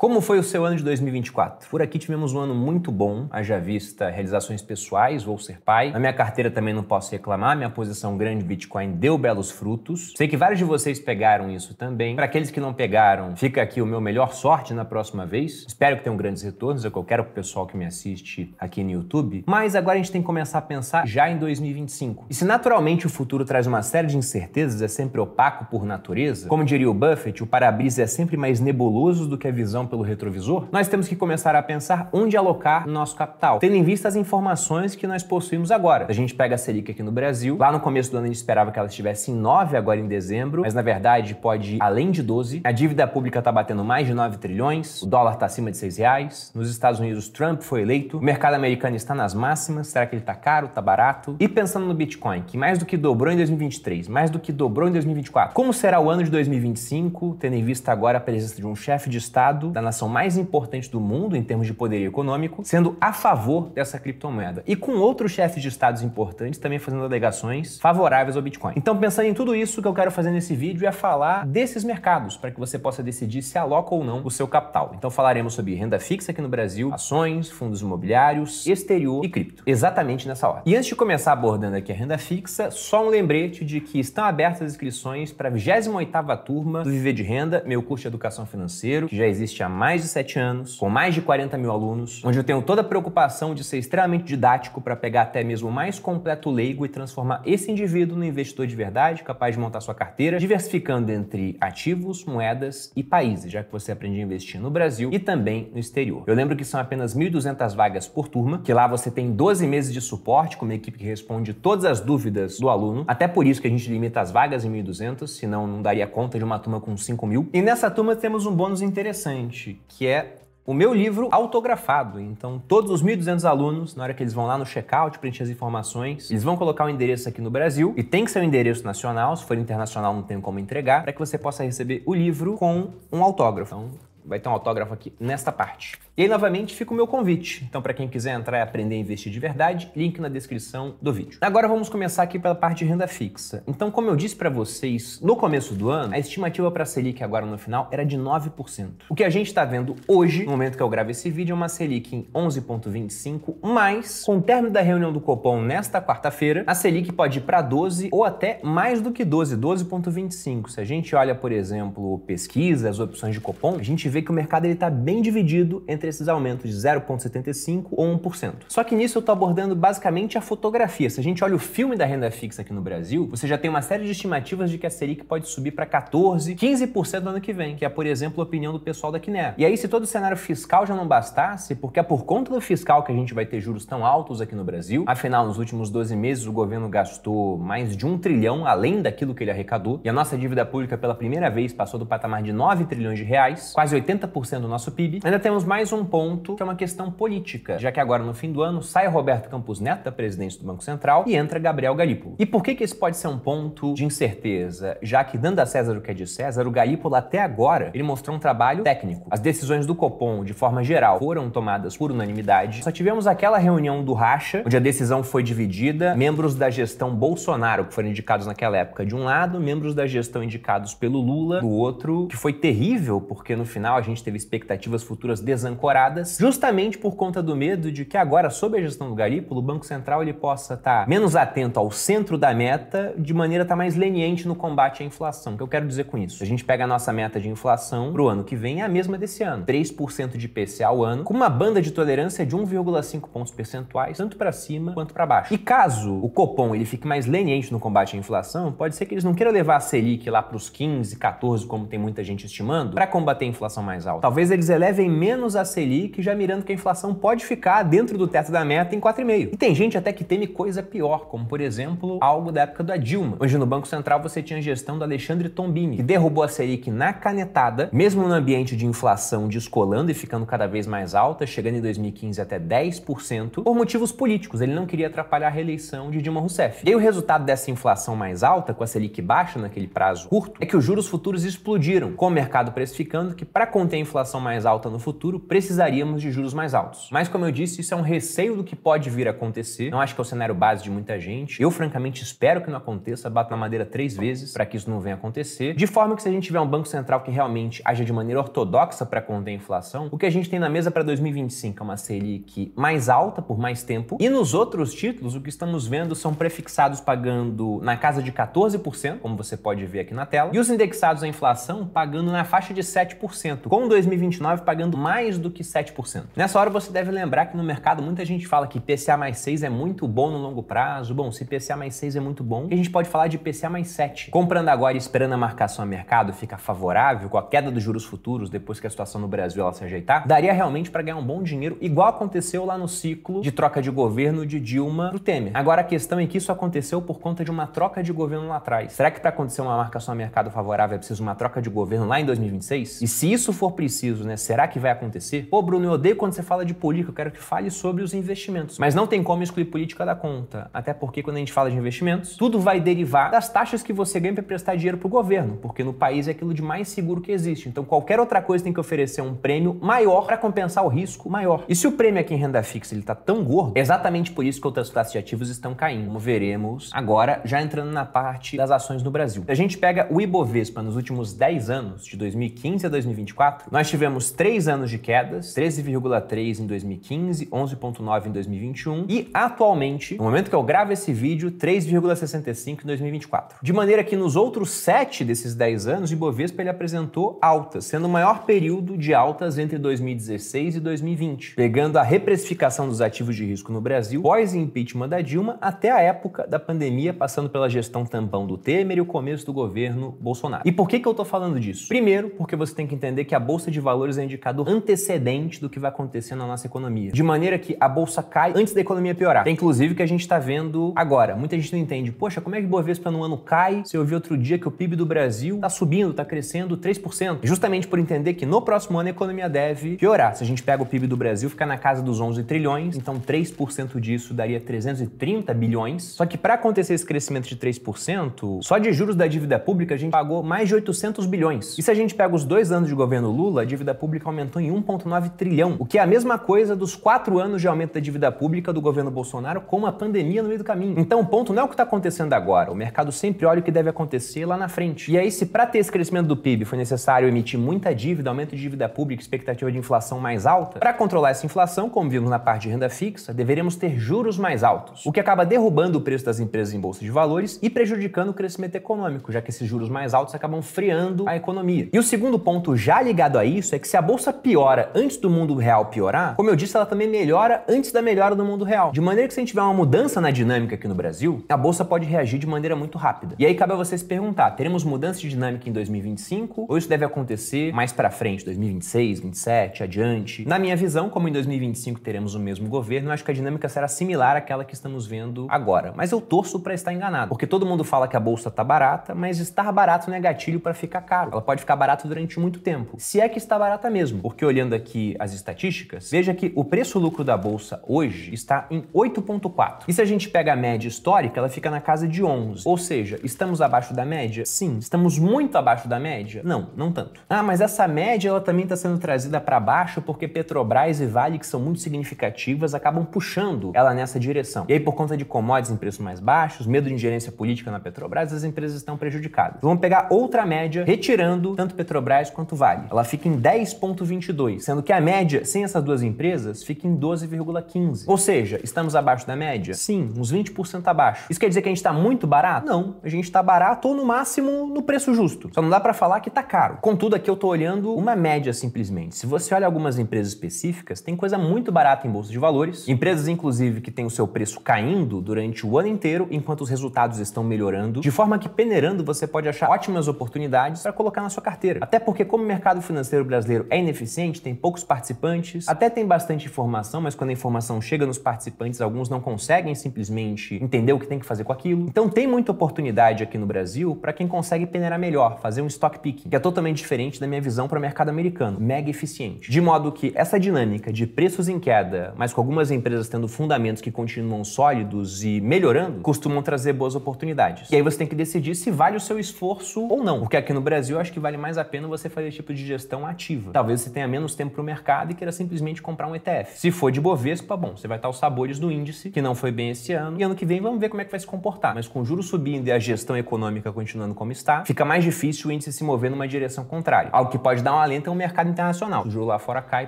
Como foi o seu ano de 2024? Por aqui tivemos um ano muito bom, haja vista realizações pessoais, vou ser pai. Na minha carteira também não posso reclamar, minha posição grande Bitcoin deu belos frutos. Sei que vários de vocês pegaram isso também. Para aqueles que não pegaram, fica aqui o meu melhor sorte na próxima vez. Espero que tenham grandes retornos, é o que eu quero pro pessoal que me assiste aqui no YouTube. Mas agora a gente tem que começar a pensar já em 2025. E se naturalmente o futuro traz uma série de incertezas, é sempre opaco por natureza, como diria o Buffett, o para-brisa é sempre mais nebuloso do que a visão pelo retrovisor, nós temos que começar a pensar onde alocar nosso capital, tendo em vista as informações que nós possuímos agora. A gente pega a Selic aqui no Brasil, lá no começo do ano a gente esperava que ela estivesse em 9 agora em dezembro, mas na verdade pode ir além de 12. A dívida pública está batendo mais de 9 trilhões, o dólar está acima de R$6, nos Estados Unidos Trump foi eleito, o mercado americano está nas máximas, será que ele está caro, está barato? E pensando no Bitcoin, que mais do que dobrou em 2023, mais do que dobrou em 2024, como será o ano de 2025, tendo em vista agora a presença de um chefe de Estado da nação mais importante do mundo em termos de poderio econômico, sendo a favor dessa criptomoeda. E com outros chefes de estados importantes também fazendo alegações favoráveis ao Bitcoin. Então, pensando em tudo isso, o que eu quero fazer nesse vídeo é falar desses mercados, para que você possa decidir se aloca ou não o seu capital. Então, falaremos sobre renda fixa aqui no Brasil, ações, fundos imobiliários, exterior e cripto. Exatamente nessa hora. E antes de começar abordando aqui a renda fixa, só um lembrete de que estão abertas as inscrições para a 28ª turma do Viver de Renda, meu curso de educação financeira, que já existe há mais de 7 anos, com mais de 40 mil alunos, onde eu tenho toda a preocupação de ser extremamente didático para pegar até mesmo o mais completo leigo e transformar esse indivíduo no investidor de verdade, capaz de montar sua carteira, diversificando entre ativos, moedas e países, já que você aprende a investir no Brasil e também no exterior. Eu lembro que são apenas 1.200 vagas por turma, que lá você tem 12 meses de suporte com uma equipe que responde todas as dúvidas do aluno, até por isso que a gente limita as vagas em 1.200, senão não daria conta de uma turma com 5.000. E nessa turma temos um bônus interessante, que é o meu livro autografado. Então, todos os 1.200 alunos, na hora que eles vão lá no checkout preencher as informações, eles vão colocar o endereço aqui no Brasil, e tem que ser um endereço nacional, se for internacional não tem como entregar, para que você possa receber o livro com um autógrafo. Então, vai ter um autógrafo aqui nesta parte. E aí, novamente, fica o meu convite. Então, para quem quiser entrar e aprender a investir de verdade, link na descrição do vídeo. Agora vamos começar aqui pela parte de renda fixa. Então, como eu disse para vocês, no começo do ano, a estimativa para a Selic agora no final era de 9%. O que a gente está vendo hoje, no momento que eu gravo esse vídeo, é uma Selic em 11,25%, mas com o término da reunião do Copom nesta quarta-feira, a Selic pode ir para 12% ou até mais do que 12%, 12,25%. Se a gente olha, por exemplo, pesquisas, as opções de Copom, a gente vê que o mercado está bem dividido entre esses aumentos de 0,75% ou 1%. Só que nisso eu estou abordando basicamente a fotografia. Se a gente olha o filme da renda fixa aqui no Brasil, você já tem uma série de estimativas de que a Selic pode subir para 14%, 15% no ano que vem, que é, por exemplo, a opinião do pessoal da Kinea. E aí, se todo o cenário fiscal já não bastasse, porque é por conta do fiscal que a gente vai ter juros tão altos aqui no Brasil, afinal, nos últimos 12 meses o governo gastou mais de 1 trilhão, além daquilo que ele arrecadou, e a nossa dívida pública pela primeira vez passou do patamar de 9 trilhões de reais, quase 80% do nosso PIB. Ainda temos mais um ponto, que é uma questão política, já que agora no fim do ano sai Roberto Campos Neto da presidência do Banco Central e entra Gabriel Galípolo. E por que esse pode ser um ponto de incerteza? Já que, dando a César o que é de César, o Galípolo até agora ele mostrou um trabalho técnico. As decisões do Copom, de forma geral, foram tomadas por unanimidade. Só tivemos aquela reunião do racha, onde a decisão foi dividida, membros da gestão Bolsonaro, que foram indicados naquela época de um lado, membros da gestão indicados pelo Lula do outro, que foi terrível, porque no final a gente teve expectativas futuras desancoradas, justamente por conta do medo de que agora, sob a gestão do Galípolo, o Banco Central ele possa estar menos atento ao centro da meta, de maneira a estar mais leniente no combate à inflação. O que eu quero dizer com isso? A gente pega a nossa meta de inflação pro ano que vem, é a mesma desse ano, 3% de IPCA ao ano, com uma banda de tolerância de 1,5 pontos percentuais, tanto para cima quanto para baixo. E caso o Copom ele fique mais leniente no combate à inflação, pode ser que eles não queiram levar a Selic lá para os 15, 14, como tem muita gente estimando, para combater a inflação mais alta. Talvez eles elevem menos a Selic, já mirando que a inflação pode ficar dentro do teto da meta em 4,5%. E tem gente até que teme coisa pior, como por exemplo, algo da época da Dilma, onde no Banco Central você tinha a gestão do Alexandre Tombini, que derrubou a Selic na canetada, mesmo no ambiente de inflação descolando e ficando cada vez mais alta, chegando em 2015 até 10%, por motivos políticos. Ele não queria atrapalhar a reeleição de Dilma Rousseff. E aí o resultado dessa inflação mais alta, com a Selic baixa naquele prazo curto, é que os juros futuros explodiram, com o mercado precificando que para conter a inflação mais alta no futuro, precisaríamos de juros mais altos. Mas, como eu disse, isso é um receio do que pode vir a acontecer. Não acho que é o cenário base de muita gente. Eu, francamente, espero que não aconteça. Bato na madeira 3 vezes para que isso não venha acontecer. De forma que, se a gente tiver um Banco Central que realmente aja de maneira ortodoxa para conter a inflação, o que a gente tem na mesa para 2025 é uma Selic mais alta por mais tempo. E nos outros títulos, o que estamos vendo são prefixados pagando na casa de 14%, como você pode ver aqui na tela, e os indexados à inflação pagando na faixa de 7%, com 2029 pagando mais do que 7%. Nessa hora você deve lembrar que no mercado muita gente fala que IPCA mais 6 é muito bom no longo prazo. Bom, se IPCA mais 6 é muito bom, a gente pode falar de IPCA mais 7. Comprando agora e esperando a marcação a mercado ficar favorável, com a queda dos juros futuros, depois que a situação no Brasil ela se ajeitar, daria realmente para ganhar um bom dinheiro, igual aconteceu lá no ciclo de troca de governo de Dilma pro Temer. Agora a questão é que isso aconteceu por conta de uma troca de governo lá atrás. Será que para acontecer uma marcação a mercado favorável é preciso uma troca de governo lá em 2026? E se isso for preciso, né, será que vai acontecer? Pô, Bruno, eu odeio quando você fala de política, eu quero que fale sobre os investimentos. Mas não tem como excluir política da conta. Até porque quando a gente fala de investimentos, tudo vai derivar das taxas que você ganha para prestar dinheiro pro governo, porque no país é aquilo de mais seguro que existe. Então qualquer outra coisa tem que oferecer um prêmio maior para compensar o risco maior. E se o prêmio aqui em renda fixa ele tá tão gordo, é exatamente por isso que outras classes de ativos estão caindo, como veremos agora, já entrando na parte das ações no Brasil. Se a gente pega o Ibovespa nos últimos 10 anos, de 2015 a 2024, nós tivemos 3 anos de quedas, 13,3 em 2015, 11,9 em 2021 e atualmente, no momento que eu gravo esse vídeo, 3,65 em 2024. De maneira que nos outros 7 desses 10 anos, o Ibovespa ele apresentou altas, sendo o maior período de altas entre 2016 e 2020, pegando a reprecificação dos ativos de risco no Brasil, pós-impeachment da Dilma, até a época da pandemia, passando pela gestão tampão do Temer e o começo do governo Bolsonaro. E por que eu tô falando disso? Primeiro, porque você tem que entender que a Bolsa de Valores é um indicador antecedente do que vai acontecer na nossa economia. De maneira que a Bolsa cai antes da economia piorar. É inclusive o que a gente tá vendo agora. Muita gente não entende, poxa, como é que o Ibovespa no ano cai se eu vi outro dia que o PIB do Brasil tá subindo, tá crescendo 3%? Justamente por entender que no próximo ano a economia deve piorar. Se a gente pega o PIB do Brasil, fica na casa dos 11 trilhões, então 3% disso daria 330 bilhões. Só que para acontecer esse crescimento de 3%, só de juros da dívida pública a gente pagou mais de 800 bilhões. E se a gente pega os 2 anos de governo Lula, a dívida pública aumentou em 1,9 trilhão, o que é a mesma coisa dos 4 anos de aumento da dívida pública do governo Bolsonaro com uma pandemia no meio do caminho. Então o ponto não é o que está acontecendo agora, o mercado sempre olha o que deve acontecer lá na frente. E aí, se para ter esse crescimento do PIB foi necessário emitir muita dívida, aumento de dívida pública, expectativa de inflação mais alta, para controlar essa inflação, como vimos na parte de renda fixa, deveríamos ter juros mais altos, o que acaba derrubando o preço das empresas em bolsa de valores e prejudicando o crescimento econômico, já que esses juros mais altos acabam freando a economia. E o segundo ponto já ligado a isso é que se a bolsa piora antes do mundo real piorar, como eu disse, ela também melhora antes da melhora do mundo real. De maneira que se a gente tiver uma mudança na dinâmica aqui no Brasil, a bolsa pode reagir de maneira muito rápida. E aí cabe a você se perguntar, teremos mudança de dinâmica em 2025 ou isso deve acontecer mais pra frente, 2026, 27, adiante? Na minha visão, como em 2025 teremos o mesmo governo, eu acho que a dinâmica será similar àquela que estamos vendo agora. Mas eu torço para estar enganado, porque todo mundo fala que a bolsa tá barata, mas estar barato não é gatilho para ficar caro. Ela pode ficar barata durante muito tempo, se é que está barata mesmo. Porque olhando aqui as estatísticas, veja que o preço-lucro da bolsa hoje está em 8,4. E se a gente pega a média histórica, ela fica na casa de 11. Ou seja, estamos abaixo da média? Sim. Estamos muito abaixo da média? Não, não tanto. Ah, mas essa média ela também está sendo trazida para baixo porque Petrobras e Vale, que são muito significativas, acabam puxando ela nessa direção. E aí, por conta de commodities em preços mais baixos, medo de ingerência política na Petrobras, as empresas estão prejudicadas. Vamos pegar outra média, retirando tanto Petrobras quanto Vale. Ela fica em 10,22, sendo que a média, sem essas duas empresas, fica em 12,15. Ou seja, estamos abaixo da média? Sim, uns 20% abaixo. Isso quer dizer que a gente está muito barato? Não, a gente está barato ou no máximo no preço justo. Só não dá para falar que está caro. Contudo, aqui eu tô olhando uma média simplesmente. Se você olha algumas empresas específicas, tem coisa muito barata em bolsa de valores. Empresas, inclusive, que tem o seu preço caindo durante o ano inteiro, enquanto os resultados estão melhorando, de forma que peneirando você pode achar ótimas oportunidades para colocar na sua carteira. Até porque, como o mercado financeiro brasileiro é ineficiente, tem poucos participantes, até tem bastante informação, mas quando a informação chega nos participantes, alguns não conseguem simplesmente entender o que tem que fazer com aquilo. Então tem muita oportunidade aqui no Brasil para quem consegue peneirar melhor, fazer um stock picking, que é totalmente diferente da minha visão para o mercado americano, mega eficiente. De modo que essa dinâmica de preços em queda, mas com algumas empresas tendo fundamentos que continuam sólidos e melhorando, costumam trazer boas oportunidades. E aí você tem que decidir se vale o seu esforço ou não, porque aqui no Brasil eu acho que vale mais a pena você fazer esse tipo de gestão ativa. Talvez você tenha menos tempo para o mercado e queira simplesmente comprar um ETF. Se for de Bovespa, bom, você vai estar aos sabores do índice, que não foi bem esse ano, e ano que vem vamos ver como é que vai se comportar. Mas com o juros subindo e a gestão econômica continuando como está, fica mais difícil o índice se mover numa direção contrária. Algo que pode dar um alento é o mercado internacional. Se o juro lá fora cai,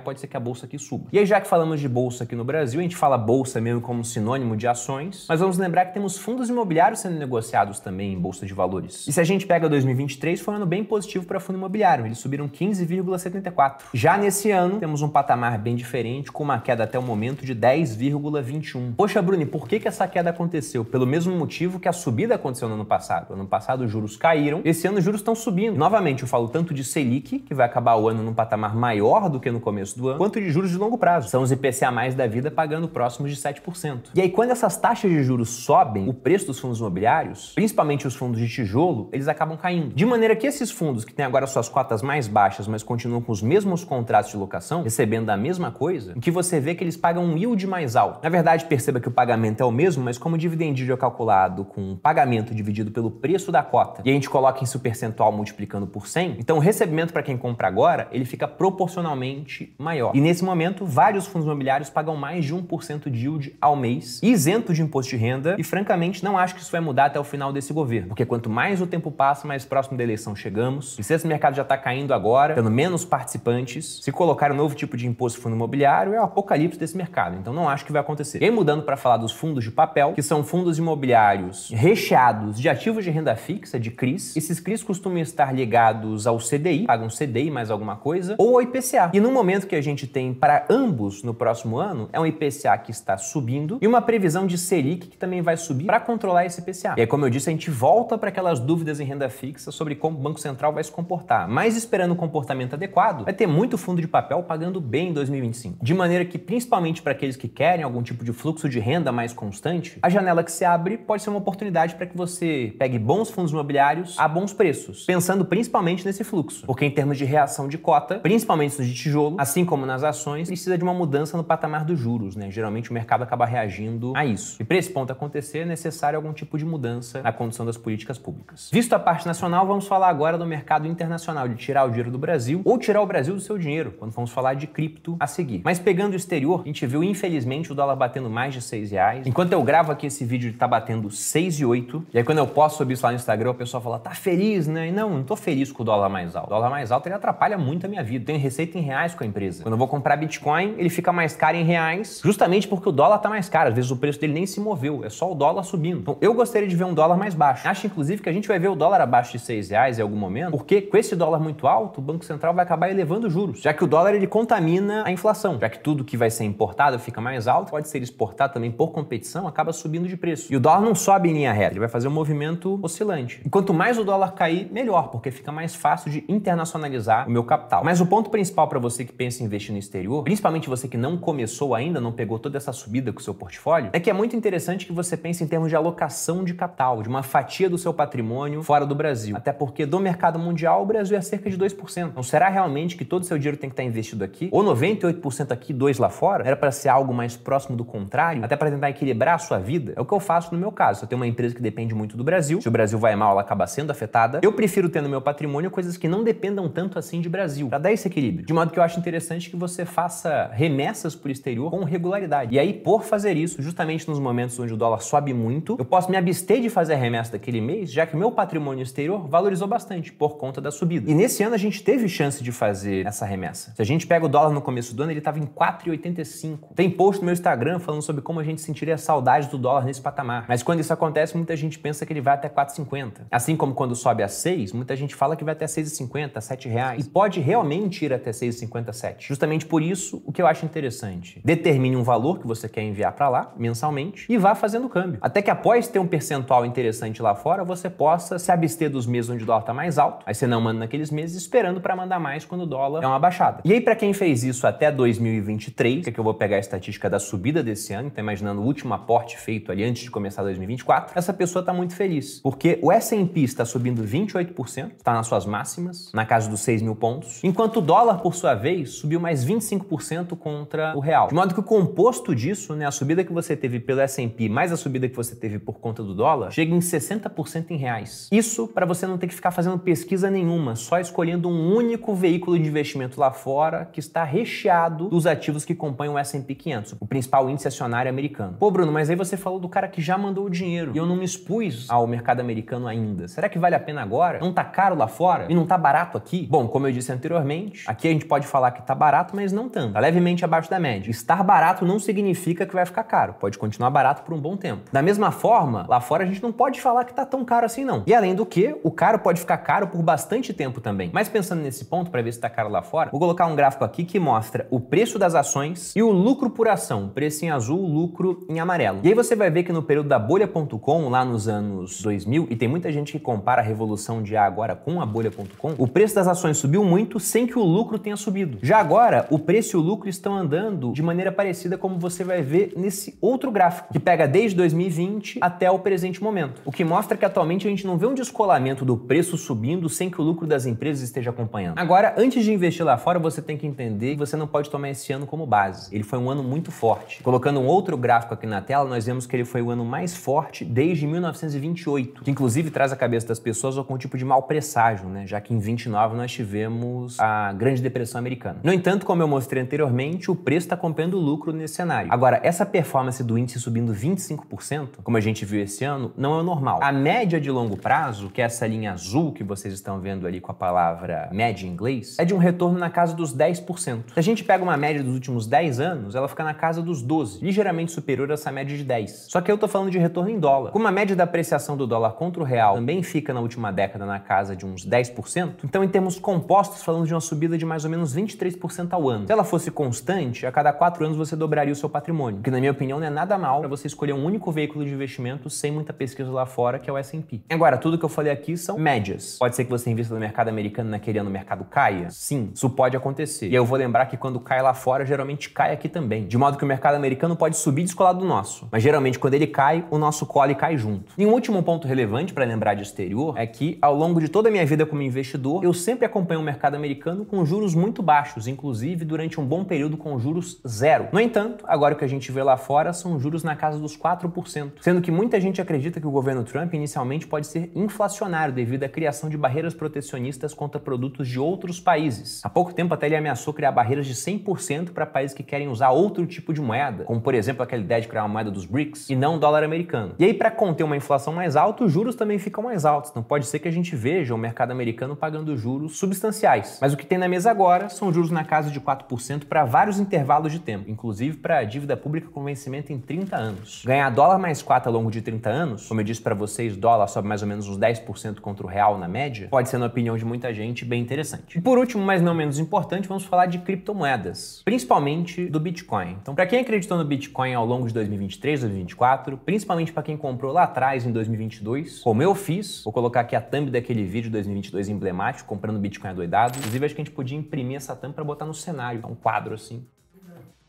pode ser que a bolsa aqui suba. E aí, já que falamos de bolsa aqui no Brasil, a gente fala bolsa mesmo como sinônimo de ações, mas vamos lembrar que temos fundos imobiliários sendo negociados também em bolsa de valores. E se a gente pega 2023, foi um ano bem positivo para fundo imobiliário. Eles subiram 15,74. Já nesse ano, temos um patamar bem diferente, com uma queda até o momento de 10,21. Poxa, Bruni, por que essa queda aconteceu? Pelo mesmo motivo que a subida aconteceu no ano passado. No ano passado os juros caíram, esse ano os juros estão subindo. E, novamente, eu falo tanto de Selic, que vai acabar o ano num patamar maior do que no começo do ano, quanto de juros de longo prazo. São os IPCA+ da vida pagando próximos de 7%. E aí, quando essas taxas de juros sobem, o preço dos fundos imobiliários, principalmente os fundos de tijolo, eles acabam caindo. De maneira que esses fundos que têm agora suas cotas mais baixas, mas continuam com os mesmos contratos de locação, recebendo a mesma coisa, o que você vê é que eles pagam um yield mais alto. Na verdade, perceba que o pagamento é o mesmo, mas como o dividend yield é calculado com o pagamento dividido pelo preço da cota, e a gente coloca isso percentual multiplicando por 100, então o recebimento para quem compra agora, ele fica proporcionalmente maior. E nesse momento, vários fundos imobiliários pagam mais de 1% de yield ao mês, isento de imposto de renda, e francamente não acho que isso vai mudar até o final desse governo, porque quanto mais o tempo passa, mais próximo da eleição chegamos, e se esse mercado já está caindo agora, tendo menos participantes, se colocar um novo tipo de imposto no fundo imobiliário, é o apocalipse desse mercado, então não acho que vai acontecer. E aí, mudando para falar dos fundos de papel, que são fundos imobiliários recheados de ativos de renda fixa, de CRIs, esses CRIs costumam estar ligados ao CDI, pagam CDI mais alguma coisa, ou ao IPCA. E no momento que a gente tem para ambos no próximo ano, é um IPCA que está subindo e uma previsão de Selic que também vai subir para controlar esse IPCA. E aí, como eu disse, a gente volta para aquelas dúvidas em renda fixa sobre como o Banco Central vai se comportar. Mas esperando um comportamento adequado, vai ter muito fundo de papel pagando bem em 2025. De maneira que, principalmente para aqueles que querem algum tipo de fluxo de renda mais constante, a janela que se abre pode ser uma oportunidade para que você pegue bons fundos imobiliários a bons preços, pensando principalmente nesse fluxo. Porque em termos de reação de cota, principalmente nos de tijolo, assim como nas ações, precisa de uma mudança no patamar dos juros, né? Geralmente o mercado acaba reagindo a isso. E para esse ponto acontecer, é necessário algum tipo de mudança na condução das políticas públicas. Visto a parte nacional, vamos falar agora do mercado internacional, de tirar o dinheiro do Brasil ou tirar o Brasil do seu dinheiro, quando vamos falar de cripto a seguir. Mas pegando o exterior, a gente viu, infelizmente, o dólar batendo mais de R$6. Enquanto eu gravo aqui esse vídeo, ele tá batendo 6,8. E aí, quando eu posto sobre isso lá no Instagram, o pessoal fala, tá feliz, né? E não tô feliz com o dólar mais alto. O dólar mais alto, ele atrapalha muito a minha vida. Eu tenho receita em reais com a empresa. Quando eu vou comprar Bitcoin, ele fica mais caro em reais, justamente porque o dólar tá mais caro. Às vezes o preço dele nem se moveu, é só o dólar subindo. Então, eu gostaria de ver um dólar mais baixo. Acho, inclusive, que a gente vai ver o dólar abaixo de R$6 em algum momento, porque com esse dólar muito alto, o Banco Central vai acabar elevando os juros, já que o dólar, ele contamina a inflação. Já que tudo que vai ser importado fica mais alto, pode ser exportado também por competição, acaba subindo de preço. E o dólar não sobe em linha reta, ele vai fazer um movimento oscilante. E quanto mais o dólar cair, melhor, porque fica mais fácil de internacionalizar o meu capital. Mas o ponto principal para você que pensa em investir no exterior, principalmente você que não começou ainda, não pegou toda essa subida com o seu portfólio, é que é muito interessante que você pense em termos de alocação de capital, de uma fatia do seu patrimônio fora do Brasil. Até porque do mercado mundial, o Brasil é cerca de 2%. Então será realmente que todo o seu dinheiro tem que estar investido aqui? Ou 98% aqui, 2% lá fora? Era para ser algo mais próximo do contrário? Até para tentar equilibrar a sua vida? É o que eu faço no meu caso. Se eu tenho uma empresa que depende muito do Brasil, se o Brasil vai mal, ela acaba sendo afetada, eu prefiro ter no meu patrimônio coisas que não dependam tanto assim de Brasil, para dar esse equilíbrio. De modo que eu acho interessante que você faça remessas por exterior com regularidade. E aí, por fazer isso, justamente nos momentos onde o dólar sobe muito, eu posso me abster de fazer a remessa daquele mês, já que o meu patrimônio exterior valorizou bastante por conta da subida. E nesse ano a gente teve chance de fazer essa remessa. Se a gente pega o dólar no começo do ano, ele estava em 4,85. Tem post no meu Instagram falando sobre como a gente sentiria saudade do dólar nesse patamar. Mas quando isso acontece, muita gente pensa que ele vai até 4,50. Assim como quando sobe a 6, muita gente fala que vai até 6,50, R$7. E pode realmente ir até 6,50, 7. Justamente por isso, o que eu acho interessante, determine um valor que você quer enviar para lá, mensalmente, e vá fazendo o câmbio. Até que após ter um percentual interessante lá fora, você possa se abster dos meses onde o dólar está mais alto, aí você não manda naqueles meses esperando para mandar mais quando o dólar é uma baixada. E aí, para quem fez isso até 2023, que é que eu vou pegar a estatística da subida desse ano, tá imaginando o último aporte feito ali antes de começar 2024, essa pessoa está muito feliz, porque o S&P está subindo 28%, está nas suas máximas, na casa dos 6 mil pontos, enquanto o dólar, por sua vez, subiu mais 25% contra o real. De modo que o composto disso, né, a subida que você teve pelo S&P mais a subida que você teve por conta do dólar, chega em 60% em reais. Isso para você não ter que ficar fazendo pesquisa nenhuma, só escolhendo um único veículo de investimento lá fora fora que está recheado dos ativos que compõem o S&P 500, o principal índice acionário americano. Pô, Bruno, mas aí você falou do cara que já mandou o dinheiro e eu não me expus ao mercado americano ainda. Será que vale a pena agora? Não tá caro lá fora? E não tá barato aqui? Bom, como eu disse anteriormente, aqui a gente pode falar que tá barato, mas não tanto. Tá levemente abaixo da média. Estar barato não significa que vai ficar caro. Pode continuar barato por um bom tempo. Da mesma forma, lá fora a gente não pode falar que tá tão caro assim não. E além do que, o caro pode ficar caro por bastante tempo também. Mas pensando nesse ponto, para ver se tá caro lá fora, vou colocar um gráfico aqui que mostra o preço das ações e o lucro por ação. Preço em azul, lucro em amarelo. E aí você vai ver que no período da bolha.com, lá nos anos 2000, e tem muita gente que compara a revolução de A agora com a bolha.com, o preço das ações subiu muito sem que o lucro tenha subido. Já agora, o preço e o lucro estão andando de maneira parecida, como você vai ver nesse outro gráfico, que pega desde 2020 até o presente momento. O que mostra que atualmente a gente não vê um descolamento do preço subindo sem que o lucro das empresas esteja acompanhando. Agora, antes de investir lá fora, você tem que entender que você não pode tomar esse ano como base. Ele foi um ano muito forte. Colocando um outro gráfico aqui na tela, nós vemos que ele foi o ano mais forte desde 1928, que inclusive traz a cabeça das pessoas algum tipo de mau presságio, né? Já que em 29 nós tivemos a Grande Depressão Americana. No entanto, como eu mostrei anteriormente, o preço está acompanhando o lucro nesse cenário. Agora, essa performance do índice subindo 25%, como a gente viu esse ano, não é normal. A média de longo prazo, que é essa linha azul que vocês estão vendo ali com a palavra média em inglês, é de um retorno na casa dos 10%. Se a gente pega uma média dos últimos 10 anos, ela fica na casa dos 12%, ligeiramente superior a essa média de 10%. Só que eu tô falando de retorno em dólar. Como a média da apreciação do dólar contra o real também fica na última década na casa de uns 10%, então em termos compostos, falando de uma subida de mais ou menos 23% ao ano. Se ela fosse constante, a cada 4 anos você dobraria o seu patrimônio, que na minha opinião não é nada mal para você escolher um único veículo de investimento sem muita pesquisa lá fora, que é o S&P. Agora, tudo que eu falei aqui são médias. Pode ser que você invista no mercado americano naquele ano o mercado caia? Sim, isso pode acontecer. E eu vou lembrar que quando cai lá fora, geralmente cai aqui também. De modo que o mercado americano pode subir descolado do nosso. Mas geralmente quando ele cai, o nosso cole cai junto. E um último ponto relevante para lembrar de exterior é que ao longo de toda a minha vida como investidor, eu sempre acompanho o mercado americano com juros muito baixos, inclusive durante um bom período com juros zero. No entanto, agora o que a gente vê lá fora são juros na casa dos 4%, sendo que muita gente acredita que o governo Trump inicialmente pode ser inflacionário devido à criação de barreiras protecionistas contra produtos de outros países. Há pouco tempo até ele ameaçou criar barreiras de 100% para países que querem usar outro tipo de moeda, como por exemplo aquela ideia de criar uma moeda dos BRICS e não o dólar americano. E aí para conter uma inflação mais alta, os juros também ficam mais altos. Não pode ser que a gente veja o mercado americano pagando juros substanciais. Mas o que tem na mesa agora são juros na casa de 4% para vários intervalos de tempo, inclusive para a dívida pública com vencimento em 30 anos. Ganhar dólar mais 4 ao longo de 30 anos, como eu disse para vocês, dólar sobe mais ou menos uns 10% contra o real na média, pode ser, na opinião de muita gente, bem interessante. E por último, mas não menos importante, vamos falar de criptomoedas, principalmente do Bitcoin. Então, para quem acreditou no Bitcoin ao longo de 2023, 2024, principalmente para quem comprou lá atrás em 2022, como eu fiz, vou colocar aqui a thumb daquele vídeo 2022 emblemático, comprando Bitcoin adoidado. Inclusive, acho que a gente podia imprimir essa thumb para botar no cenário, um quadro assim,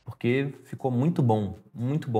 porque ficou muito bom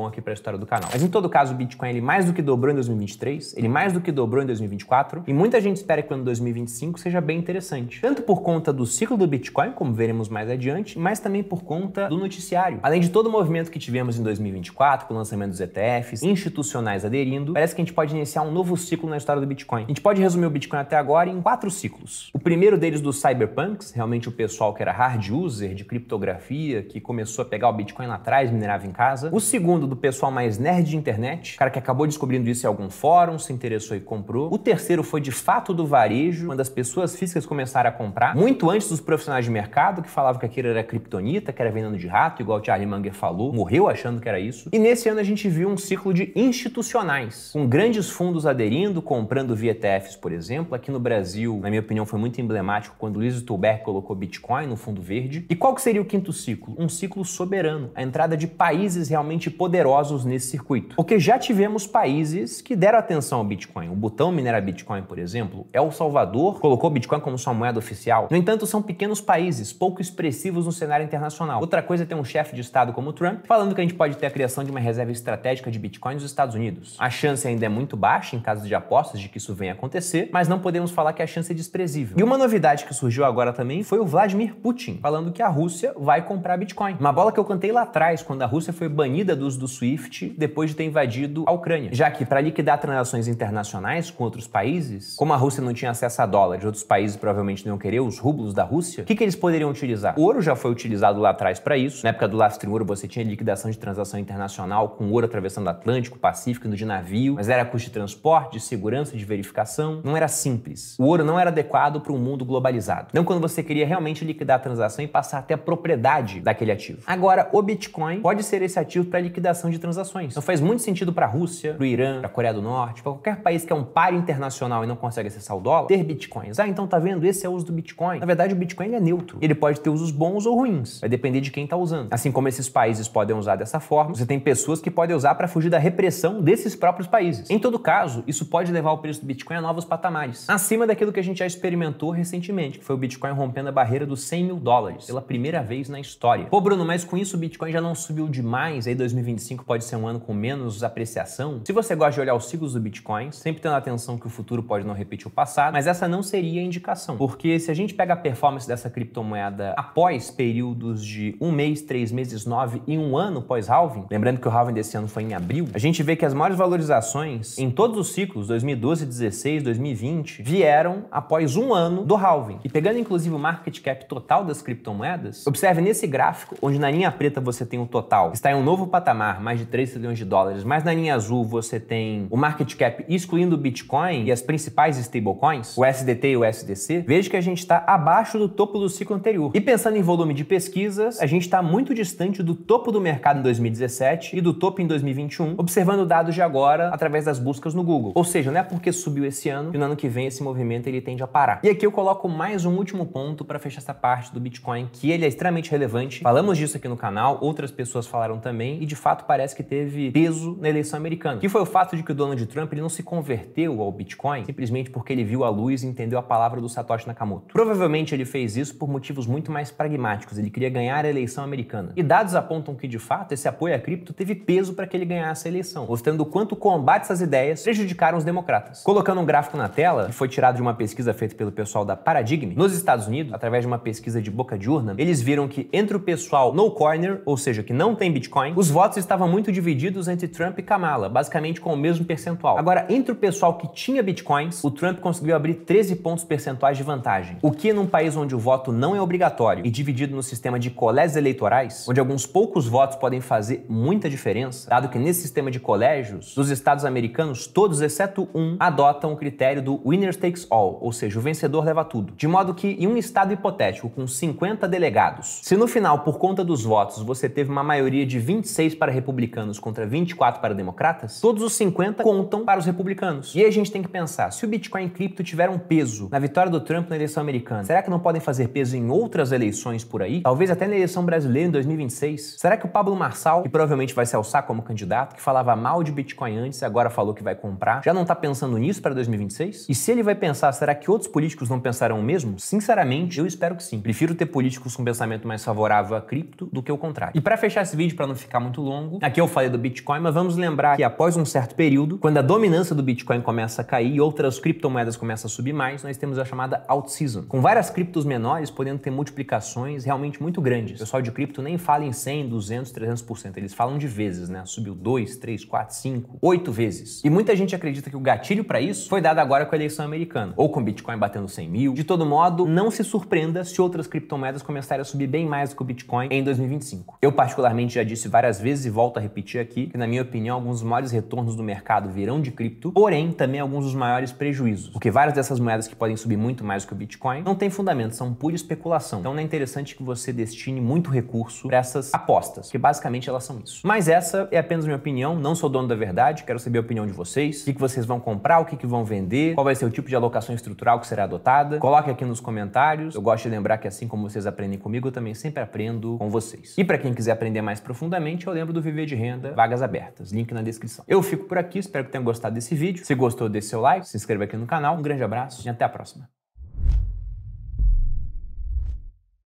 aqui para a história do canal. Mas em todo caso, o Bitcoin ele mais do que dobrou em 2023, ele mais do que dobrou em 2024, e muita gente espera que o ano 2025 seja bem interessante. Tanto por conta do ciclo do Bitcoin, como veremos mais adiante, mas também por conta do noticiário. Além de todo o movimento que tivemos em 2024, com o lançamento dos ETFs, institucionais aderindo, parece que a gente pode iniciar um novo ciclo na história do Bitcoin. A gente pode resumir o Bitcoin até agora em 4 ciclos. O primeiro deles dos cyberpunks, realmente o pessoal que era hard user de criptografia, que começou a pegar o Bitcoin lá atrás, minerava em casa. O segundo do pessoal mais nerd de internet, cara que acabou descobrindo isso em algum fórum, se interessou e comprou. O terceiro foi de fato do varejo, quando as pessoas físicas começaram a comprar, muito antes dos profissionais de mercado, que falavam que aquilo era criptonita, que era veneno de rato, igual o Charlie Munger falou, morreu achando que era isso. E nesse ano a gente viu um ciclo de institucionais, com grandes fundos aderindo, comprando via ETFs, por exemplo. Aqui no Brasil, na minha opinião, foi muito emblemático quando Luiz Stulberg colocou Bitcoin no fundo verde. E qual que seria o quinto ciclo? Um ciclo soberano, a entrada de países realmente poderosos nesse circuito. Porque já tivemos países que deram atenção ao Bitcoin. O Butão minera Bitcoin, por exemplo, El Salvador colocou Bitcoin como sua moeda oficial. No entanto, são pequenos países, pouco expressivos no cenário internacional. Outra coisa é ter um chefe de estado como Trump falando que a gente pode ter a criação de uma reserva estratégica de Bitcoin nos Estados Unidos. A chance ainda é muito baixa em caso de apostas de que isso venha a acontecer, mas não podemos falar que a chance é desprezível. E uma novidade que surgiu agora também foi o Vladimir Putin falando que a Rússia vai comprar Bitcoin. Uma bola que eu cantei comentei lá atrás, quando a Rússia foi banida do uso do SWIFT depois de ter invadido a Ucrânia. Já que para liquidar transações internacionais com outros países, como a Rússia não tinha acesso a dólares, outros países provavelmente não iam querer os rublos da Rússia, o que eles poderiam utilizar? O ouro já foi utilizado lá atrás para isso. Na época do lastro em ouro você tinha liquidação de transação internacional com ouro atravessando o Atlântico, Pacífico, indo de navio, mas era custo de transporte, de segurança, de verificação. Não era simples. O ouro não era adequado para um mundo globalizado. Não quando você queria realmente liquidar a transação e passar até a propriedade daquele ativo. Agora, o Bitcoin pode ser esse ativo para liquidação de transações. Então faz muito sentido para a Rússia, para o Irã, para a Coreia do Norte, para qualquer país que é um páreo internacional e não consegue acessar o dólar, ter Bitcoins. Ah, então tá vendo? Esse é o uso do Bitcoin. Na verdade, o Bitcoin é neutro. Ele pode ter usos bons ou ruins. Vai depender de quem está usando. Assim como esses países podem usar dessa forma, você tem pessoas que podem usar para fugir da repressão desses próprios países. Em todo caso, isso pode levar o preço do Bitcoin a novos patamares, acima daquilo que a gente já experimentou recentemente, que foi o Bitcoin rompendo a barreira dos $100.000 pela primeira vez na história. Pô, Bruno, mas com isso o Bitcoin já não subiu demais? Aí 2025 pode ser um ano com menos apreciação? Se você gosta de olhar os ciclos do Bitcoin, sempre tendo atenção que o futuro pode não repetir o passado, mas essa não seria a indicação. Porque se a gente pega a performance dessa criptomoeda após períodos de 1 mês, 3 meses, 9 e 1 ano pós-halving, lembrando que o halving desse ano foi em abril, a gente vê que as maiores valorizações em todos os ciclos, 2012, 2016, 2020, vieram após 1 ano do halving. E pegando inclusive o market cap total das criptomoedas, observe nesse gráfico, onde na linha preta você tem o total, está em um novo patamar, mais de 3 trilhões de dólares, mas na linha azul você tem o market cap excluindo o Bitcoin e as principais stablecoins, o SDT e o SDC, veja que a gente está abaixo do topo do ciclo anterior. E pensando em volume de pesquisas, a gente está muito distante do topo do mercado em 2017 e do topo em 2021, observando dados de agora através das buscas no Google. Ou seja, não é porque subiu esse ano que no ano que vem esse movimento ele tende a parar. E aqui eu coloco mais um último ponto para fechar essa parte do Bitcoin, que ele é extremamente relevante. Falamos disso aqui no canal, outras pessoas falaram também, e de fato parece que teve peso na eleição americana, que foi o fato de que o Donald Trump ele não se converteu ao Bitcoin simplesmente porque ele viu a luz e entendeu a palavra do Satoshi Nakamoto. Provavelmente ele fez isso por motivos muito mais pragmáticos, ele queria ganhar a eleição americana. E dados apontam que, de fato, esse apoio à cripto teve peso para que ele ganhasse a eleição, mostrando o quanto o combate a essas ideias prejudicaram os democratas. Colocando um gráfico na tela, que foi tirado de uma pesquisa feita pelo pessoal da Paradigm, nos Estados Unidos, através de uma pesquisa de boca de urna, eles viram que entre o pessoal no corner, ou seja, que não tem Bitcoin, os votos estavam muito divididos entre Trump e Kamala, basicamente com o mesmo percentual. Agora, entre o pessoal que tinha Bitcoins, o Trump conseguiu abrir 13 pontos percentuais de vantagem, o que num país onde o voto não é obrigatório e dividido no sistema de colégios eleitorais, onde alguns poucos votos podem fazer muita diferença, dado que nesse sistema de colégios, dos estados americanos, todos exceto um adotam o critério do winner takes all, ou seja, o vencedor leva tudo. De modo que em um estado hipotético com 50 delegados, se no final, por conta dos votos, você teve uma maioria de 26 para republicanos contra 24 para democratas, todos os 50 contam para os republicanos. E aí a gente tem que pensar, se o Bitcoin e cripto tiveram um peso na vitória do Trump na eleição americana, será que não podem fazer peso em outras eleições por aí? Talvez até na eleição brasileira em 2026? Será que o Pablo Marçal, que provavelmente vai se alçar como candidato, que falava mal de Bitcoin antes e agora falou que vai comprar, já não tá pensando nisso para 2026? E se ele vai pensar, será que outros políticos não pensarão o mesmo? Sinceramente, eu espero que sim. Prefiro ter políticos com pensamento mais favorável a cripto do que o contrário. E para fechar esse vídeo, para não ficar muito longo, aqui eu falei do Bitcoin, mas vamos lembrar que após um certo período, quando a dominância do Bitcoin começa a cair e outras criptomoedas começam a subir mais, nós temos a chamada alt season, com várias criptos menores podendo ter multiplicações realmente muito grandes. O pessoal de cripto nem fala em 100, 200, 300%, eles falam de vezes, né? Subiu 2, 3, 4, 5, 8 vezes. E muita gente acredita que o gatilho para isso foi dado agora com a eleição americana, ou com o Bitcoin batendo 100 mil. De todo modo, não se surpreenda se outras criptomoedas começarem a subir bem mais do que o Bitcoin em 2025. Eu particularmente já disse várias vezes e volto a repetir aqui que, na minha opinião, alguns dos maiores retornos do mercado virão de cripto, porém também alguns dos maiores prejuízos, porque várias dessas moedas que podem subir muito mais do que o Bitcoin não têm fundamento, são pura especulação. Então não é interessante que você destine muito recurso para essas apostas, que basicamente elas são isso. Mas essa é apenas minha opinião, não sou dono da verdade, quero saber a opinião de vocês, o que vocês vão comprar, o que vão vender, qual vai ser o tipo de alocação estrutural que será adotada. Coloque aqui nos comentários. Eu gosto de lembrar que assim como vocês aprendem comigo, eu também sempre aprendo com vocês. E para quem quiser aprender mais profundamente, eu lembro do Viver de Renda, vagas abertas, link na descrição. Eu fico por aqui, espero que tenham gostado desse vídeo. Se gostou, deixe seu like, se inscreva aqui no canal. Um grande abraço e até a próxima.